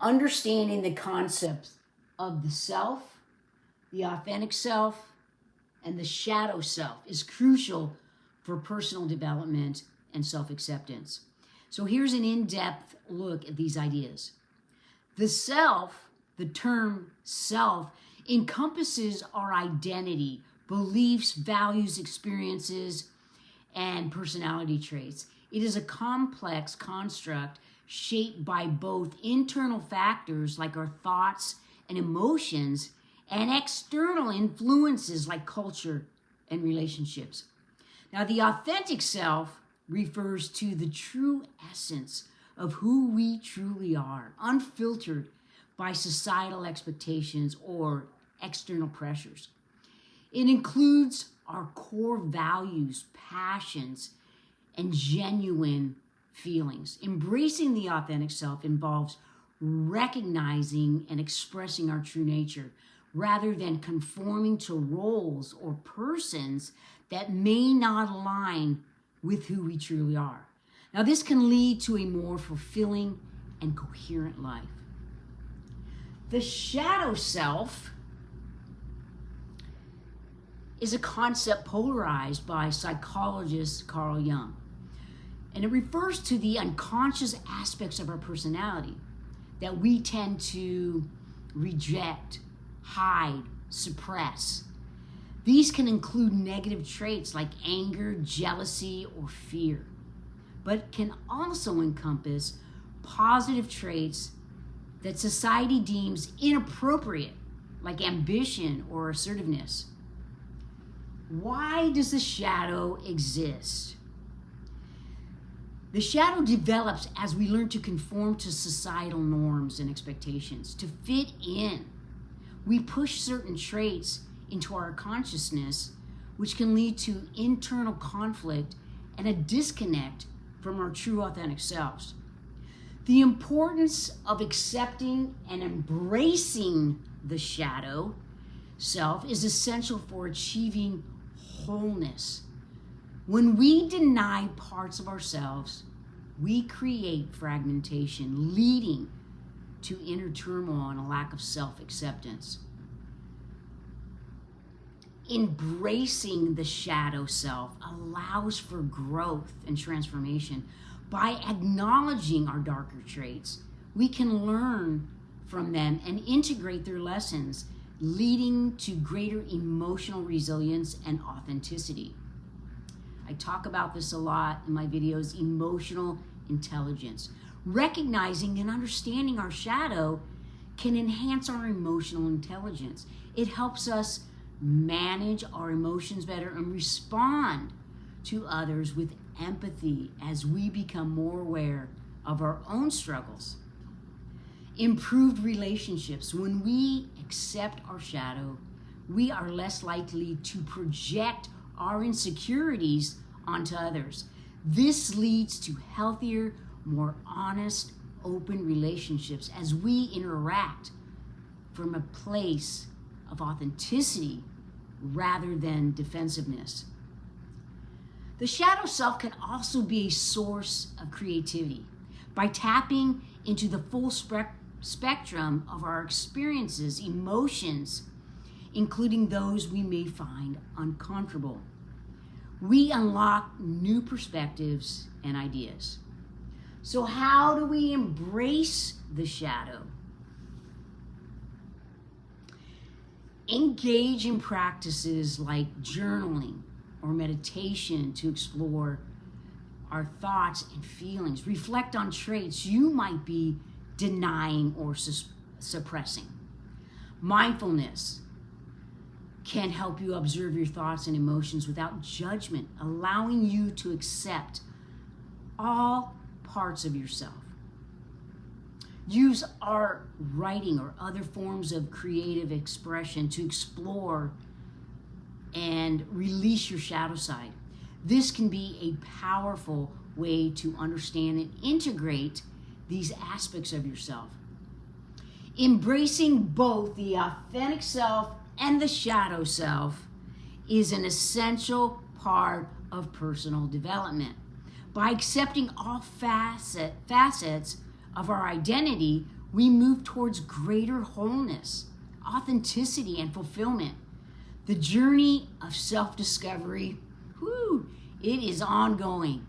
Understanding the concepts of the self, the authentic self, and the shadow self is crucial for personal development and self-acceptance. So here's an in-depth look at these ideas. The self, the term self, encompasses our identity, beliefs, values, experiences, and personality traits. It is a complex construct shaped by both internal factors like our thoughts and emotions and external influences like culture and relationships. Now, the authentic self refers to the true essence of who we truly are, unfiltered by societal expectations or external pressures. It includes our core values, passions, and genuine feelings. Embracing the authentic self involves recognizing and expressing our true nature rather than conforming to roles or persons that may not align with who we truly are. Now, this can lead to a more fulfilling and coherent life. The shadow self is a concept polarized by psychologist CarlJung, and it refers to the unconscious aspects of our personality that we tend to reject, hide, suppress. These can include negative traits like anger, jealousy, or fear, but can also encompass positive traits that society deems inappropriate, like ambition or assertiveness. Why does the shadow exist? The shadow develops as we learn to conform to societal norms and expectations, to fit in. We push certain traits into our consciousness, which can lead to internal conflict and a disconnect from our true authentic selves. The importance of accepting and embracing the shadow self is essential for achieving wholeness. When we deny parts of ourselves, we create fragmentation, leading to inner turmoil and a lack of self-acceptance. Embracing the shadow self allows for growth and transformation. By acknowledging our darker traits, we can learn from them and integrate their lessons, leading to greater emotional resilience and authenticity. I talk about this a lot in my videos, emotional intelligence. Recognizing and understanding our shadow can enhance our emotional intelligence. It helps us manage our emotions better and respond to others with empathy as we become more aware of our own struggles. Improved relationships. When we accept our shadow, we are less likely to project our insecurities onto others. This leads to healthier, more honest, open relationships as we interact from a place of authenticity rather than defensiveness. The shadow self can also be a source of creativity. By tapping into the full spectrum of our experiences, emotions, including those we may find uncomfortable, we unlock new perspectives and ideas. So how do we embrace the shadow? Engage in practices like journaling or meditation to explore our thoughts and feelings. Reflect on traits you might be denying or suppressing. Mindfulness can help you observe your thoughts and emotions without judgment, allowing you to accept all parts of yourself. Use art, writing, or other forms of creative expression to explore and release your shadow side. This can be a powerful way to understand and integrate these aspects of yourself. Embracing both the authentic self and the shadow self is an essential part of personal development. By accepting all facets of our identity, we move towards greater wholeness, authenticity, and fulfillment. The journey of self-discovery, it is ongoing.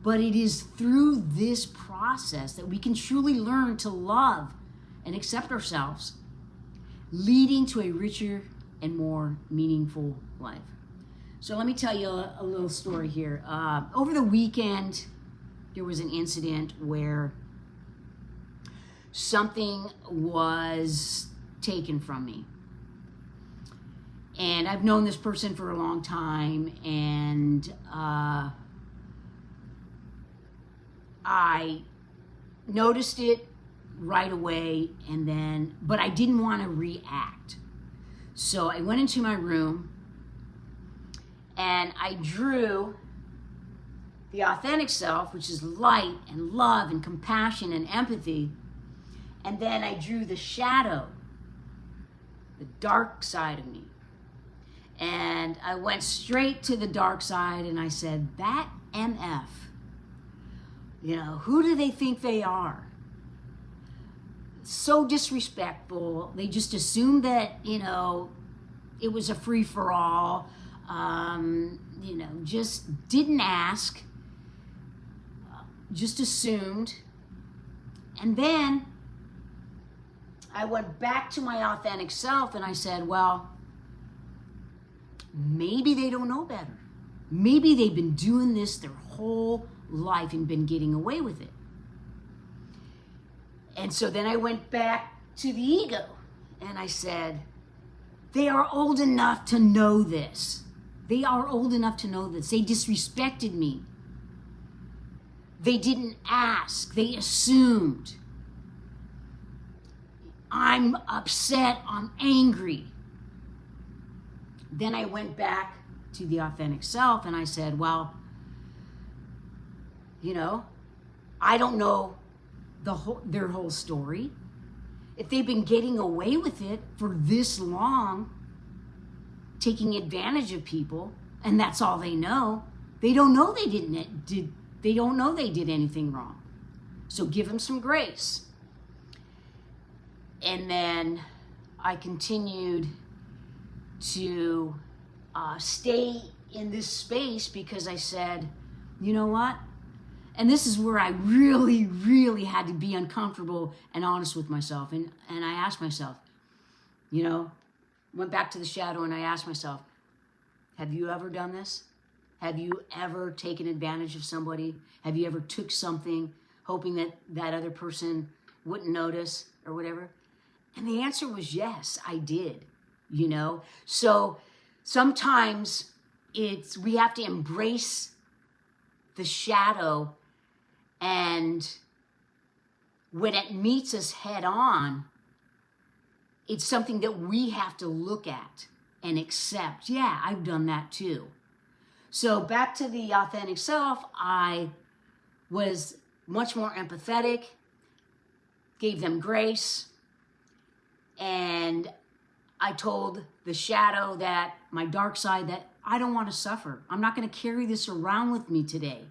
But it is through this process that we can truly learn to love and accept ourselves, leading to a richer and more meaningful life. So let me tell you a little story here. Over the weekend, there was an incident where something was taken from me. And I've known this person for a long time, and I noticed it right away, but I didn't want to react. So I went into my room and I drew the authentic self, which is light and love and compassion and empathy. And then I drew the shadow, the dark side of me. And I went straight to the dark side and I said, that MF, who do they think they are? So disrespectful. They just assumed that, it was a free-for-all. Just didn't ask. Just assumed. And then I went back to my authentic self and I said, well, maybe they don't know better. Maybe they've been doing this their whole life and been getting away with it. And so then I went back to the ego and I said, they are old enough to know this. They are old enough to know this. They disrespected me. They didn't ask. They assumed. I'm upset. I'm angry. Then I went back to the authentic self and I said, well, I don't know their whole story. If they've been getting away with it for this long, taking advantage of people, and that's all they know, they don't know they don't know they did anything wrong. So give them some grace. And then I continued to stay in this space because I said, you know what? And this is where I really, really had to be uncomfortable and honest with myself. And I asked myself, went back to the shadow and I asked myself, have you ever done this? Have you ever taken advantage of somebody? Have you ever took something hoping that that other person wouldn't notice or whatever? And the answer was yes, I did, So sometimes we have to embrace the shadow, and when it meets us head on, it's something that we have to look at and accept. Yeah, I've done that too. So back to the authentic self, I was much more empathetic, gave them grace, and I told the shadow, that my dark side, that I don't want to suffer. I'm not going to carry this around with me today.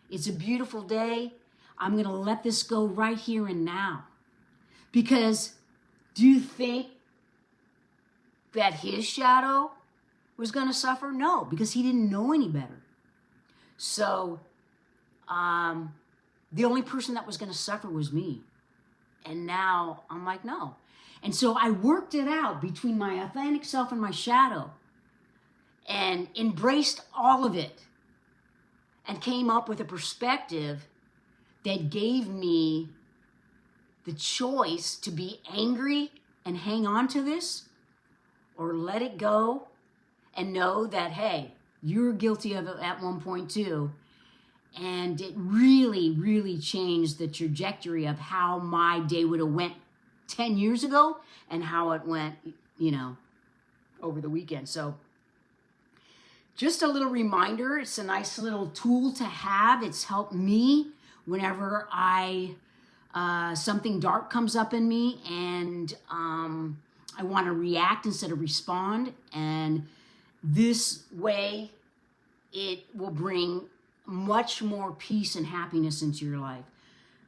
It's a beautiful day. I'm going to let this go right here and now. Because do you think that his shadow was going to suffer? No, because he didn't know any better. So the only person that was going to suffer was me. And now I'm like, no. And so I worked it out between my authentic self and my shadow and embraced all of it and came up with a perspective that gave me the choice to be angry and hang on to this, or let it go and know that, hey, you're guilty of it at one point too. And it really, really changed the trajectory of how my day would have went 10 years ago and how it went, over the weekend. So just a little reminder. It's a nice little tool to have. It's helped me whenever something dark comes up in me and I want to react instead of respond. And this way it will bring much more peace and happiness into your life.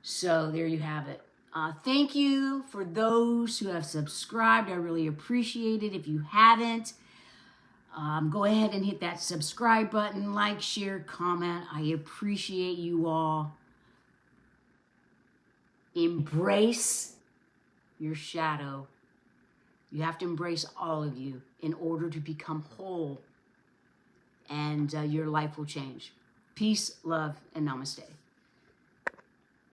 So there you have it. Thank you for those who have subscribed. I really appreciate it. If you haven't, go ahead and hit that subscribe button, like, share, comment. I appreciate you all. Embrace your shadow. You have to embrace all of you in order to become whole, and your life will change. Peace, love, and namaste.